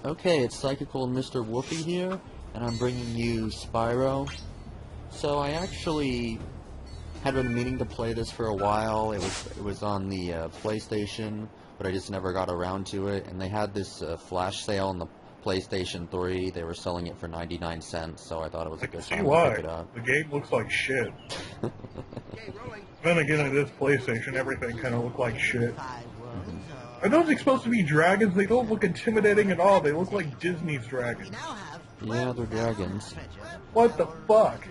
Okay, it's Psychical and Mr. Woofy here, and I'm bringing you Spyro. So I actually had been meaning to play this for a while. It was on the PlayStation, but I just never got around to it. And they had this flash sale on the PlayStation 3. They were selling it for 99 cents, so I thought it was a good time to pick it up. The game looks like shit. Then again, it is PlayStation. Everything kind of looked like shit. Are those supposed to be dragons? They don't look intimidating at all. They look like Disney's dragons. Yeah, they're dragons. What the fuck?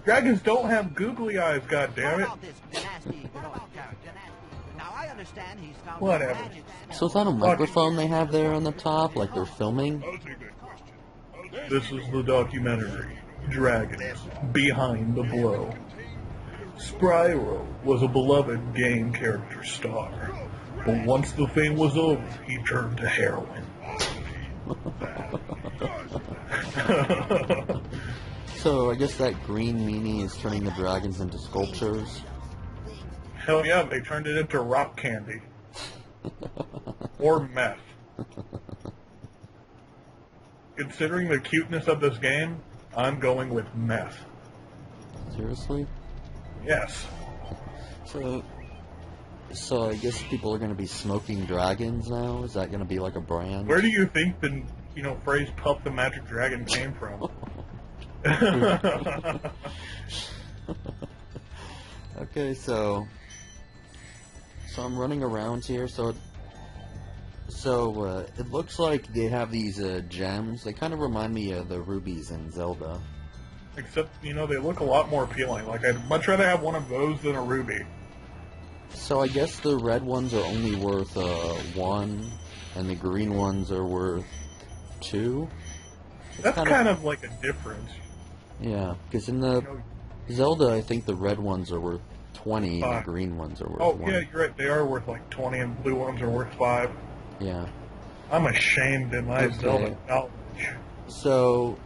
Dragons don't have googly eyes, goddammit. Whatever. So is that a microphone they have there on the top, like they're filming? This is the documentary, Dragons, Behind the Blow. Spyro was a beloved game character star, but once the fame was over, he turned to heroin. So I guess that green meanie is turning the dragons into sculptures. Hell yeah, they turned it into rock candy. Or meth. Considering the cuteness of this game, I'm going with meth. Seriously? Yes. So I guess people are going to be smoking dragons now? Is that going to be like a brand? Where do you think the, phrase Puff the Magic Dragon came from? Okay, so I'm running around here, so it looks like they have these gems. They kind of remind me of the rubies in Zelda. Except, they look a lot more appealing. Like, I'd much rather have one of those than a ruby. So I guess the red ones are only worth 1, and the green ones are worth 2. That's kind of like a difference. Yeah, because in the Zelda, I think the red ones are worth 20, and the green ones are worth 1. Oh, yeah, you're right. They are worth like 20, and blue ones are worth 5. Yeah. I'm ashamed in my Zelda knowledge. So,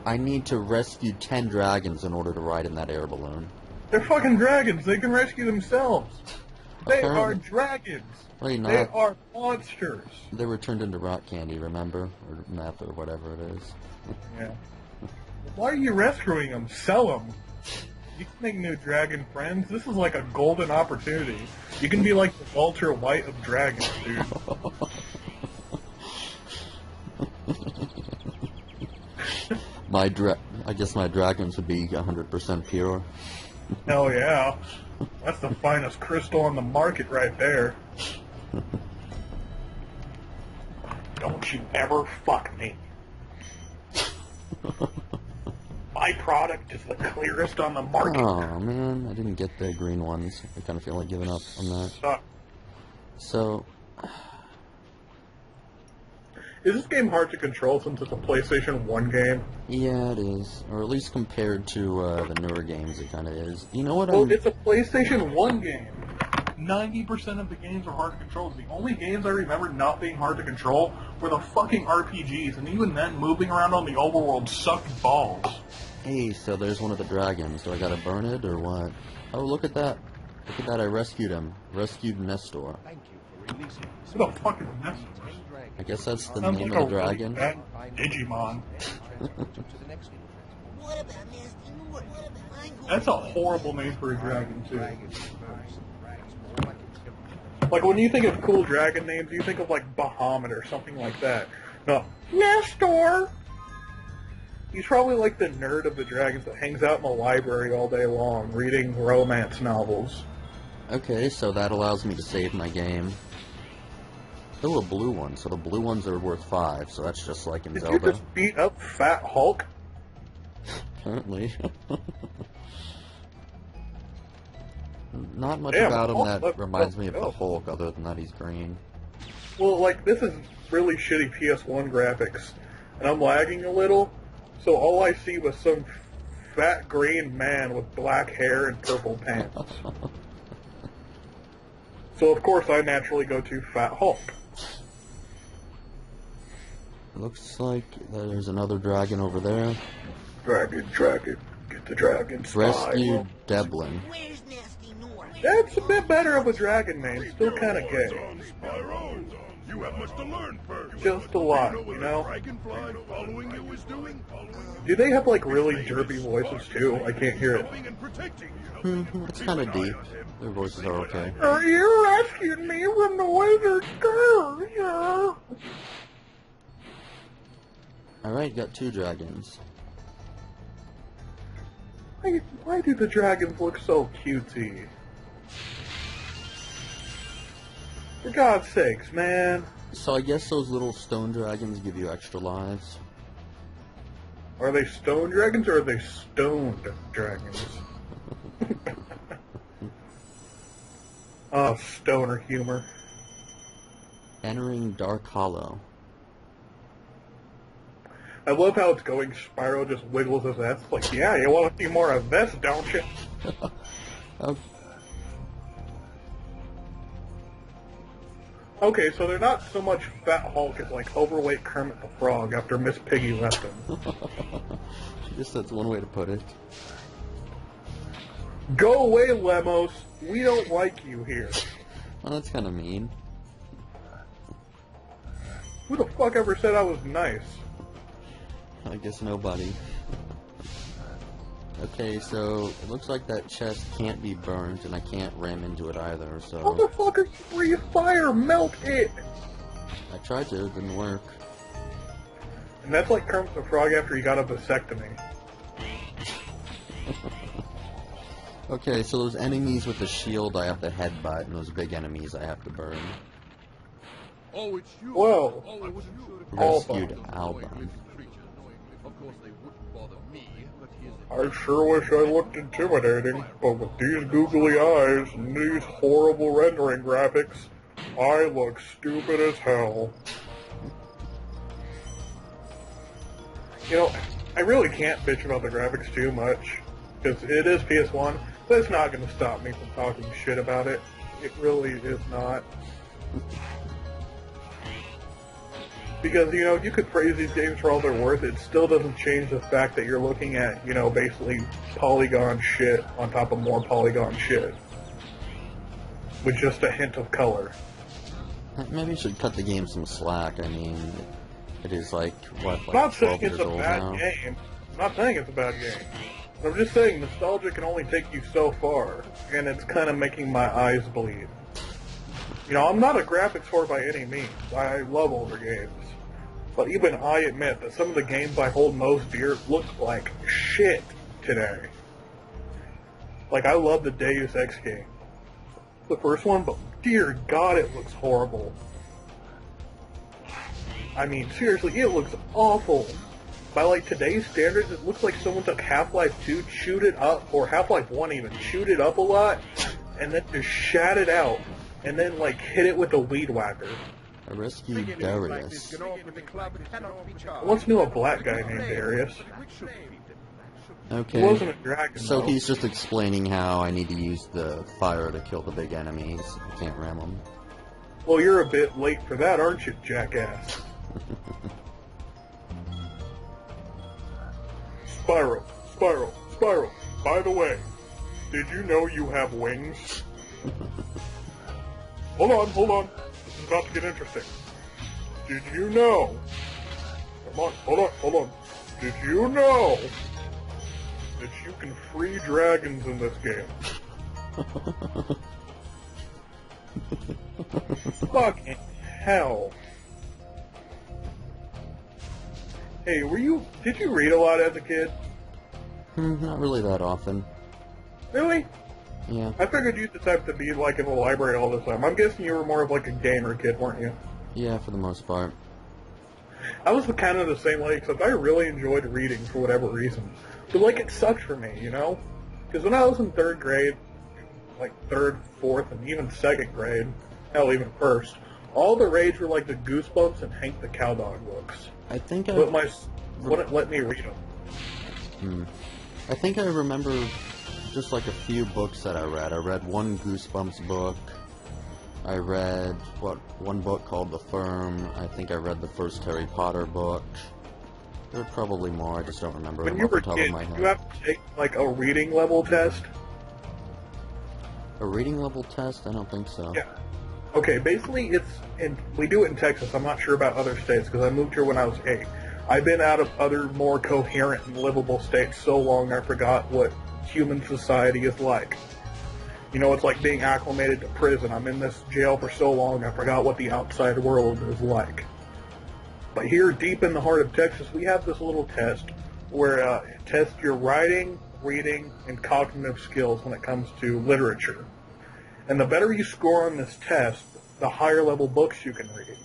I need to rescue 10 dragons in order to ride in that air balloon. They're fucking dragons. They can rescue themselves. They are dragons. They are monsters. They were turned into rock candy, remember? Or meth, or whatever it is. Yeah. Why are you rescuing them? Sell them. You can make new dragon friends. This is like a golden opportunity. You can be like the Walter White of dragons, dude. I guess my dragons would be 100% pure. Hell yeah. That's the finest crystal on the market right there. Don't you ever fuck me. My product is the clearest on the market. Oh man, I didn't get the green ones. I kind of feel like giving up on that. So, is this game hard to control since it's a PlayStation 1 game? Yeah, it is. Or at least compared to the newer games, it kind of is. You know what? Well, it's a PlayStation 1 game. 90% of the games are hard to control. The only games I remember not being hard to control were the fucking RPGs, and even then, moving around on the overworld sucked balls. Hey, so there's one of the dragons. Do I gotta burn it, or what? Oh, look at that. Look at that, I rescued him. Rescued Nestor. Thank you for releasing me. What the fuck is Nestor? I guess that's the name of the dragon. Digimon. What about Nasty Nord? That's a horrible name for a dragon, too. Like, when you think of cool dragon names, you think of, like, Bahamut or something like that. No. Nestor! He's probably like the nerd of the dragons that hangs out in the library all day long, reading romance novels. Okay, so that allows me to save my game. Oh, a blue one. So the blue ones are worth 5, so that's just like in Zelda. Did you just beat up Fat Hulk? Apparently. Not much about him that reminds me of the Hulk, other than that he's green. Well, like, this is really shitty PS1 graphics, and I'm lagging a little, so all I see was some fat green man with black hair and purple pants. So, of course, I naturally go to Fat Hulk. Looks like there's another dragon over there. Dragon, get the dragon spy. Rescue Devlin. Where's Nasty Nord? That's a bit better of a dragon name, still kind of gay. Spyro, you You have much to learn first. Just a lot, Do you know what you know? a dragonfly following you is doing? Do they have like really derpy voices too? I can't hear it. Helping and protecting you. It's kind of deep. Their voices are okay. Are you rescuing me from the wizard girl? Alright, got 2 dragons. Why do the dragons look so cutesy? For God's sakes, man. So I guess those little stone dragons give you extra lives. Are they stone dragons or are they stoned dragons? Oh, stoner humor. Entering Dark Hollow. I love how it's going. Spyro just wiggles his ass. It's like, yeah, you want to see more of this, don't you? Oh, Okay, so they're not so much Fat Hulk as like overweight Kermit the Frog after Miss Piggy left him. I guess that's one way to put it. Go away, Lemos. We don't like you here. Well, that's kind of mean. Who the fuck ever said I was nice? I guess nobody. Okay, so it looks like that chest can't be burned, and I can't ram into it either, so... Motherfucker, breathe fire, melt it! I tried to, it didn't work. And that's like Kermit the Frog after he got a vasectomy. Okay, so those enemies with the shield I have to headbutt, and those big enemies I have to burn. Oh, it's you. Whoa. Oh, I wasn't sure if Rescued Albon. Of course, they wouldn't bother me, but here's I sure wish I looked intimidating, but with these googly eyes and these horrible rendering graphics, I look stupid as hell. You know, I really can't bitch about the graphics too much, because it is PS1, but it's not going to stop me from talking shit about it. It really is not. Because, you know, you could praise these games for all they're worth, it still doesn't change the fact that you're looking at, you know, basically polygon shit on top of more polygon shit. With just a hint of color. Maybe you should cut the game some slack. I mean, it is like, what, I'm not like 12 saying years it's a old bad now? game. I'm not saying it's a bad game. I'm just saying nostalgia can only take you so far, and it's kind of making my eyes bleed. You know, I'm not a graphics whore by any means. I love older games. But even I admit that some of the games I hold most dear look like shit today. Like, I love the Deus Ex game. The first one, but dear God, it looks horrible. I mean, seriously, it looks awful. By, like, today's standards, it looks like someone took Half-Life 2, chewed it up, or Half-Life 1 even, chewed it up a lot, and then just shat it out, and then, like, hit it with a weed whacker. I rescued Darius. I once knew a black guy named Darius. Okay. He wasn't a dragon, So though. he's just explaining how I need to use the fire to kill the big enemies. I can't ram them. Well, you're a bit late for that, aren't you, jackass? Spyro, Spyro, Spyro. By the way, did you know you have wings? Hold on. This is about to get interesting. Did you know? Come on, hold on. Did you know that you can free dragons in this game? Fucking hell. Hey, did you read a lot as a kid? Not really that often. Really? Yeah. I figured you the type to be like in the library all the time. I'm guessing you were more of like a gamer kid, weren't you? Yeah, for the most part. I was kind of the same way, except I really enjoyed reading for whatever reason. But like it sucked for me, you know? Because when I was in third grade, like third, fourth, and even second grade, hell, even first, all the rage were like the Goosebumps and Hank the Cowdog books. I think But my wouldn't let me read them. I think I remember just like a few books that I read. I read one Goosebumps book. I read one book called The Firm. I think I read the first Harry Potter book. There were probably more. I just don't remember When them you off the were a top kid, of my did head. you have to take like a reading level test? A reading level test? I don't think so. Yeah. Okay, basically we do it in Texas. I'm not sure about other states because I moved here when I was 8. I've been out of other more coherent and livable states so long I forgot what human society is like. You know, it's like being acclimated to prison. I'm in this jail for so long I forgot what the outside world is like. But here, deep in the heart of Texas, we have this little test where it tests your writing, reading, and cognitive skills when it comes to literature. And the better you score on this test, the higher level books you can read.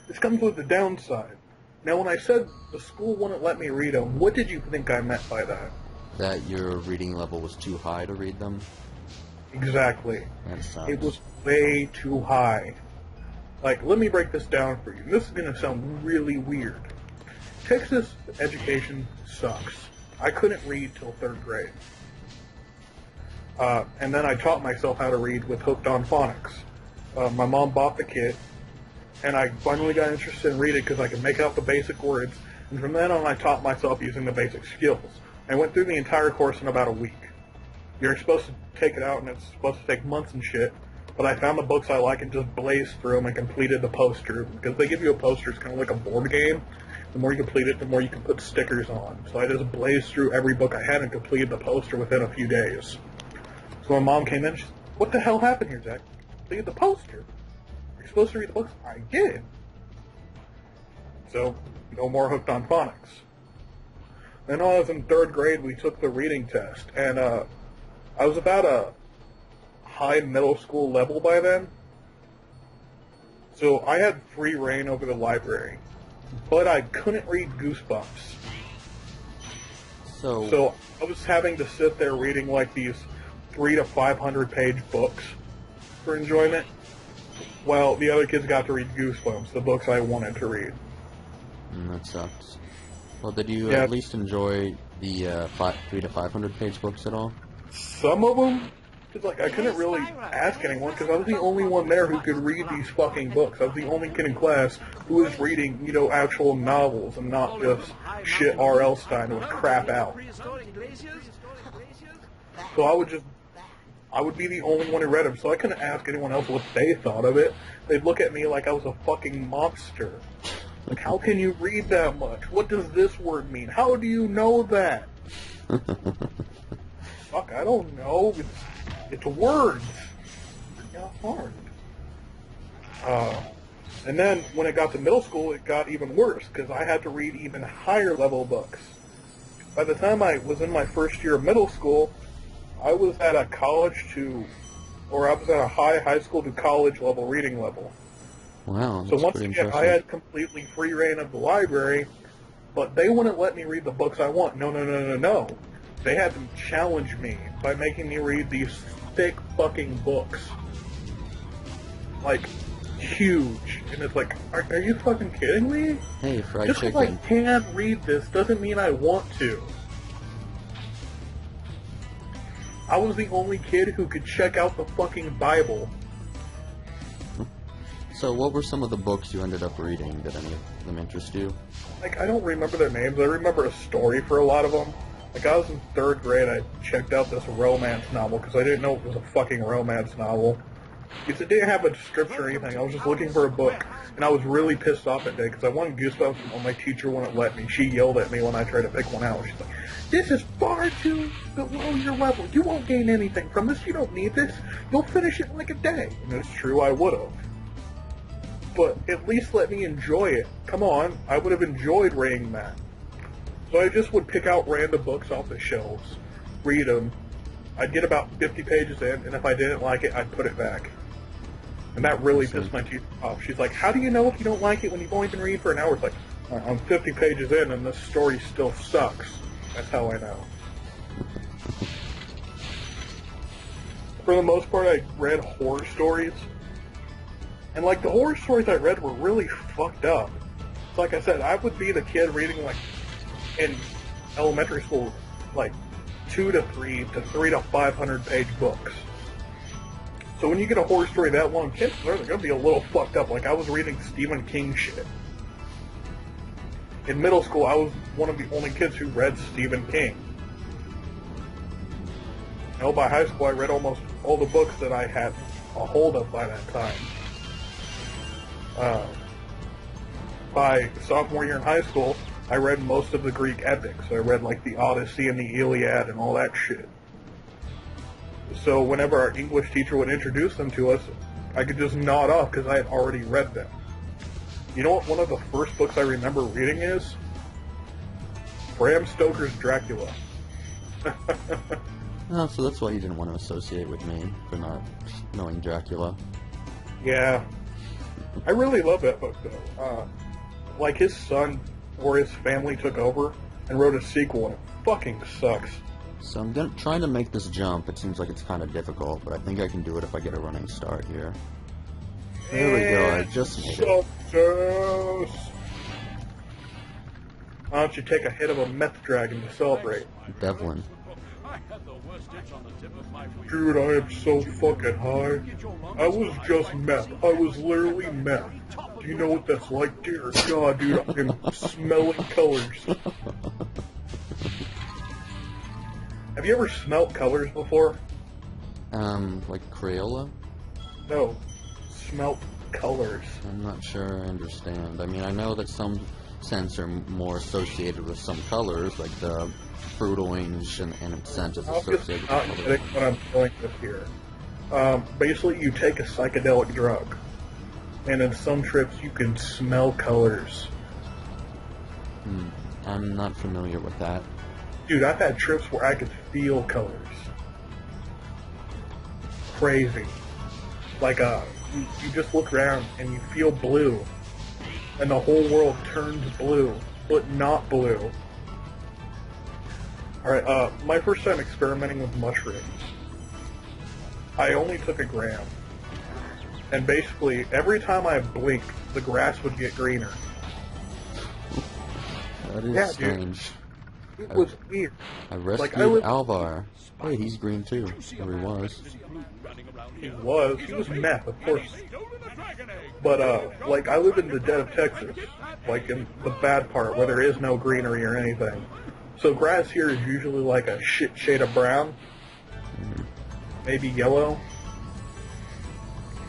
This comes with the downside. Now, when I said the school wouldn't let me read them, what did you think I meant by that? That your reading level was too high to read them? Exactly. That sucks. It was way too high. Like, let me break this down for you. This is going to sound really weird. Texas education sucks. I couldn't read till 3rd grade. And then I taught myself how to read with Hooked on Phonics. My mom bought the kit, and I finally got interested in reading because I could make out the basic words, and from then on I taught myself using the basic skills. I went through the entire course in about a week. You're supposed to take it out, and it's supposed to take months and shit, but I found the books I like and just blazed through them and completed the poster, because they give you a poster, it's kind of like a board game. The more you complete it, the more you can put stickers on. So I just blazed through every book I had and completed the poster within a few days. So my mom came in, she said, "What the hell happened here, Zach? Read the poster. You're supposed to read the books." I did. So, no more Hooked on Phonics. Then when I was in 3rd grade, we took the reading test, and I was about a high middle school level by then. So I had free reign over the library, but I couldn't read Goosebumps. So I was having to sit there reading like these 300 to 500 page books for enjoyment, while the other kids got to read Goosebumps, the books I wanted to read. That sucks. Well, did you Yeah. at least enjoy the 300 to 500 page books at all? Some of them, because like I couldn't really ask anyone because I was the only one there who could read these fucking books. I was the only kid in class who was reading, you know, actual novels and not just shit R.L. Stein would crap out. So I would be the only one who read them, so I couldn't ask anyone else what they thought of it. They'd look at me like I was a fucking monster. Like, how can you read that much? What does this word mean? How do you know that? Fuck, I don't know. It's words. It's not hard. And then when it got to middle school, it got even worse because I had to read even higher level books. By the time I was in my first year of middle school, I was at a high school to college level reading level. Wow, So that's once pretty again, impressive. I had completely free reign of the library, but they wouldn't let me read the books I want. No. They had to challenge me by making me read these thick fucking books. Like, huge. And it's like, are you fucking kidding me? Hey, fried Just because chicken. I can read this doesn't mean I want to. I was the only kid who could check out the fucking Bible. So what were some of the books you ended up reading? Did any of them interest you? Like, I don't remember their names. I remember a story for a lot of them. Like, I was in 3rd grade, I checked out this romance novel because I didn't know it was a fucking romance novel. Because it didn't have a description or anything. I was just looking for a book. And I was really pissed off that day because I wanted Goosebumps and my teacher wouldn't let me. She yelled at me when I tried to pick one out. She's like, "This is far too below your level. You won't gain anything from this. You don't need this. You'll finish it in like a day." And it's true, I would have. But at least let me enjoy it. Come on, I would have enjoyed reading that. So I just would pick out random books off the shelves, read them. I'd get about 50 pages in, and if I didn't like it, I'd put it back. And that really pissed my teacher off. She's like, "How do you know if you don't like it when you've only been reading for an hour?" It's like, I'm 50 pages in, and this story still sucks. That's how I know. For the most part, I read horror stories. And, like, the horror stories I read were really fucked up. So, like I said, I would be the kid reading, like, in elementary school, like, 3 to 500 page books. So when you get a horror story that long, chances are they're going to be a little fucked up. Like, I was reading Stephen King shit. In middle school, I was one of the only kids who read Stephen King. You know, by high school, I read almost all the books that I had a holdup by that time. By sophomore year in high school, I read most of the Greek epics. I read like the Odyssey and the Iliad and all that shit. So whenever our English teacher would introduce them to us, I could just nod off because I had already read them. You know what one of the first books I remember reading is? Bram Stoker's Dracula. Oh, so that's why you didn't want to associate with me, for not knowing Dracula. Yeah. I really love that book, though. Like, his son or his family took over and wrote a sequel, and it fucking sucks. So I'm trying to make this jump. It seems like it's kind of difficult, but I think I can do it if I get a running start here. There we go, I just made it. Success! Why don't you take a hit of a meth dragon to celebrate? Devlin. Dude, I am so fucking high. I was just meth. I was literally meth. Do you know what that's like? Dear God, dude, I am smelling colors. Have you ever smelt colors before? Like Crayola? No. Smelt colors. I'm not sure I understand. I mean, I know that some scents are more associated with some colors, like the fruit orange and scent is associated with Not colors. getting what I'm going with here. Basically, you take a psychedelic drug, and in some trips you can smell colors. I'm not familiar with that. Dude, I've had trips where I could feel colors. Crazy. Like, you just look around and you feel blue, and the whole world turns blue, but not blue. Alright, my first time experimenting with mushrooms, I only took a gram. And basically, every time I blinked, the grass would get greener. That is Yeah, strange. It was weird. I rescued I live- Alvar. Wait, he's green too. Or he was. He was meth, of course. But, like, I live in the dead of Texas, like in the bad part where there is no greenery or anything. So grass here is usually like a shit shade of brown, maybe yellow.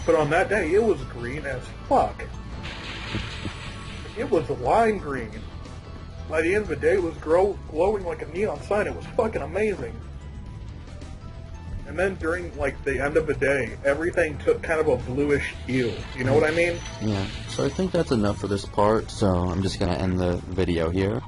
But on that day, it was green as fuck. It was lime green. By the end of the day, it was glowing like a neon sign. It was fucking amazing. And then during, like, the end of the day, everything took kind of a bluish hue. You know what I mean? Yeah. So I think that's enough for this part, so I'm just gonna end the video here.